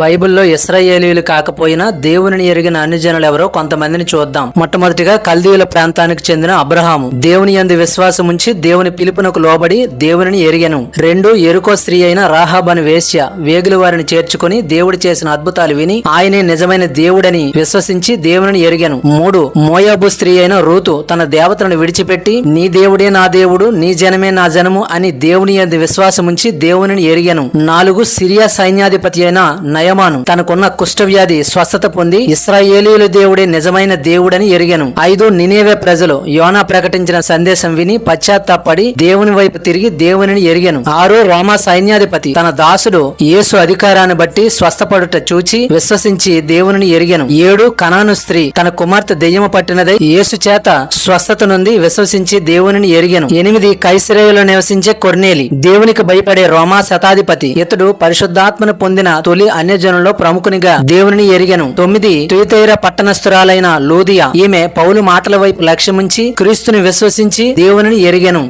బైబిల్లో ఇశ్రాయేలీయులు కాకపోయినా దేవునిని ఎరిగిన అన్ని జనులు ఎవరో కొంతమందిని చూద్దాం. మొట్టమొదటిగా కల్దీయుల ప్రాంతానికి చెందిన అబ్రహాము దేవుని యందు విశ్వాసముంచి దేవుని పిలుపునకు లోబడి దేవునిని ఎరిగెను. 2 ఎరుకో స్త్రీ అయిన రాహాబ్ అని వేశ్య వేగుల వారిని చేర్చుకుని దేవుడు చేసిన అద్భుతాలు విని ఆయనే నిజమైన దేవుడని విశ్వసించి దేవునిని ఎరిగెను. 3 మోయాబు స్త్రీ అయిన రూతు తన దేవతలను విడిచిపెట్టి నీ దేవుడే నా దేవుడు నీ జనమే నా జనము అని దేవుని యందు విశ్వాసముంచి దేవునిని ఎరిగెను. 4 సిరియా సైన్యాధిపతి అయిన నయమాను తనకున్న కుష్ఠవ్యాధి స్వస్థత పొంది ఇశ్రాయేలీయుల దేవుడే నిజమైన దేవుడని ఎరిగెను. 5 నినేవే ప్రజలు యోనా ప్రకటించిన సందేశం విని పశ్చాత్తాపడి దేవుని వైపు తిరిగి దేవునిని ఎరిగెను. 6 రోమా సైన్యాధిపతి తన దాసుడు యేసు అధికారాన్ని బట్టి స్వస్థపడుట చూచి విశ్వసించి దేవునిని ఎరిగెను. 7 కనాను స్త్రీ తన కుమార్తె దెయ్యము పట్టినదై యేసు చేత స్వస్థత నుండి విశ్వసించి దేవునిని ఎరిగెను. 8 కైసరేయులో నివసించే కొర్నేలి దేవునికి భయపడే రోమా శతాధిపతి. ఇతడు పరిశుద్ధాత్మను పొందిన తొలి అన్యజనుల్లో ప్రముఖునిగా దేవునిని ఎరిగెను. 9 తుయతైర పట్టణస్థురాలైన లూదియా. ఈమె పౌలు మాటల వైపు లక్ష్యముంచి క్రీస్తుని విశ్వసించి దేవునిని ఎరిగెను.